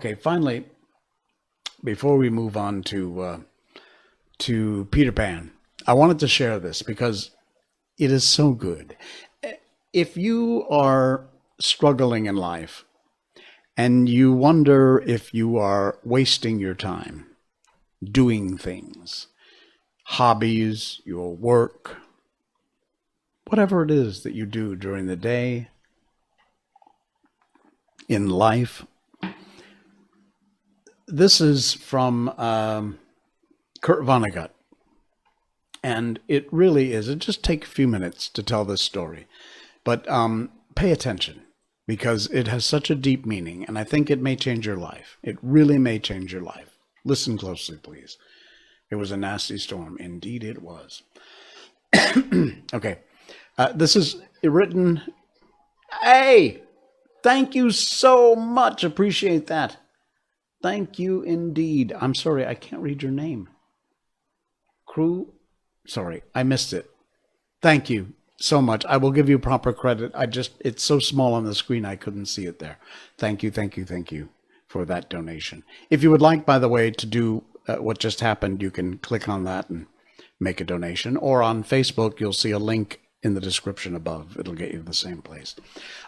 Okay, finally, before we move on to Peter Pan, I wanted to share this because it is so good. If you are struggling in life and you wonder if you are wasting your time doing things, hobbies, your work, whatever it is that you do during the day, in life, this is from Kurt Vonnegut. And it really is. It just takes a few minutes to tell this story. But pay attention because it has such a deep meaning. And I think it may change your life. It really may change your life. Listen closely, please. It was a nasty storm. Indeed, it was. Okay. This is written. Hey, thank you so much. Appreciate that. Thank you indeed. I'm sorry, I can't read your name. Crew. Sorry, I missed it. Thank you so much. I will give you proper credit. It's so small on the screen, I couldn't see it there. Thank you, thank you, thank you for that donation. If you would like, by the way, to do what just happened, you can click on that and make a donation. Or on Facebook, you'll see a link in the description above. It'll get you to the same place.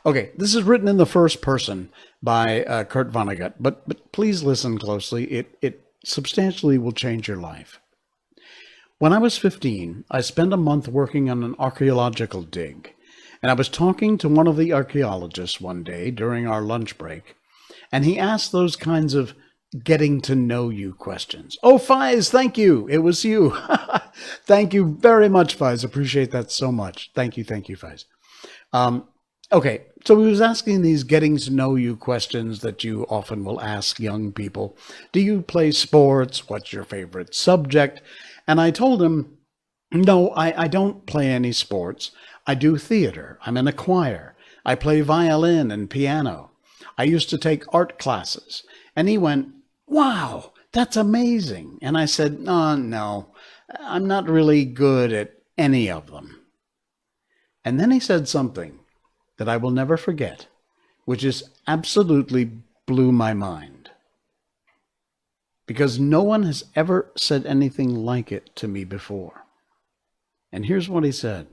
Okay, this is written in the first person by Kurt Vonnegut, but please listen closely. It substantially will change your life. When I was 15, I spent a month working on an archaeological dig, and I was talking to one of the archaeologists one day during our lunch break, and he asked those kinds of getting to know you questions. Oh, Fiz, thank you. It was you. Thank you very much, Fiz. Appreciate that so much. Thank you, Fiz. Okay, so he was asking these getting to know you questions that you often will ask young people. Do you play sports? What's your favorite subject? And I told him, no, I don't play any sports. I do theater. I'm in a choir. I play violin and piano. I used to take art classes. And he went, wow, that's amazing. And I said, no, I'm not really good at any of them. And then he said something that I will never forget, which is absolutely blew my mind. Because no one has ever said anything like it to me before. And here's what he said.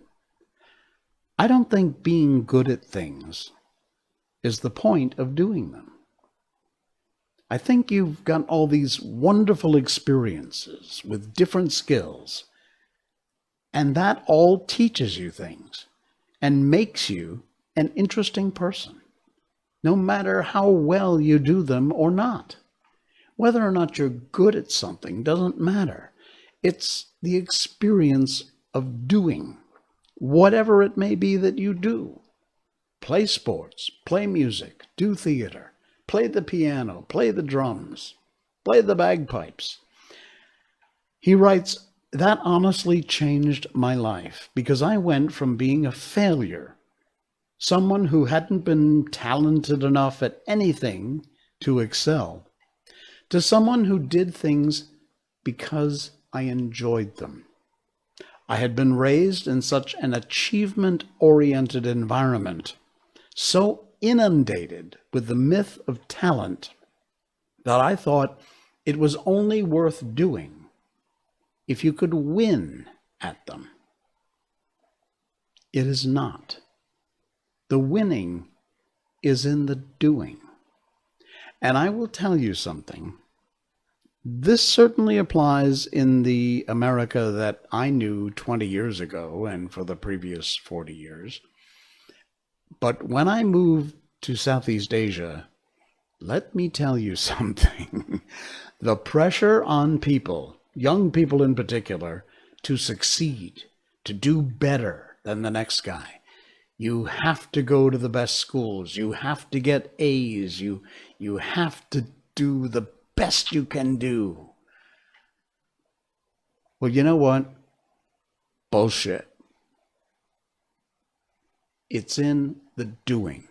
I don't think being good at things is the point of doing them. I think you've got all these wonderful experiences with different skills, and that all teaches you things and makes you an interesting person, no matter how well you do them or not. Whether or not you're good at something doesn't matter. It's the experience of doing whatever it may be that you do. Play sports, play music, do theater, play the piano, play the drums, play the bagpipes. He writes, that honestly changed my life because I went from being a failure, someone who hadn't been talented enough at anything to excel, to someone who did things because I enjoyed them. I had been raised in such an achievement-oriented environment, so inundated with the myth of talent, that I thought it was only worth doing if you could win at them. It is not. The winning is in the doing. And I will tell you something. This certainly applies in the America that I knew 20 years ago and for the previous 40 years. But when I moved to Southeast Asia, let me tell you something. The pressure on people, young people in particular, to succeed, to do better than the next guy. You have to go to the best schools. You have to get A's. You have to do the best you can do. Well, you know what? Bullshit. It's in the doing.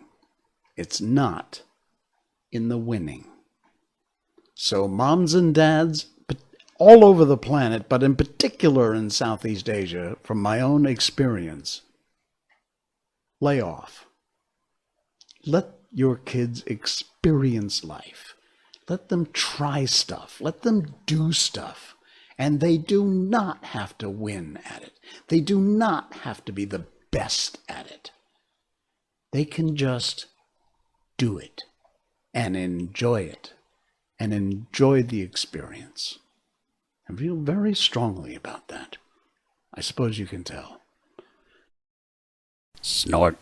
It's not in the winning. So moms and dads all over the planet, but in particular in Southeast Asia, from my own experience, lay off. Let your kids experience life. Let them try stuff. Let them do stuff. And they do not have to win at it. They do not have to be the best at it. They can just do it and enjoy it and enjoy the experience. I feel very strongly about that. I suppose you can tell. Snort.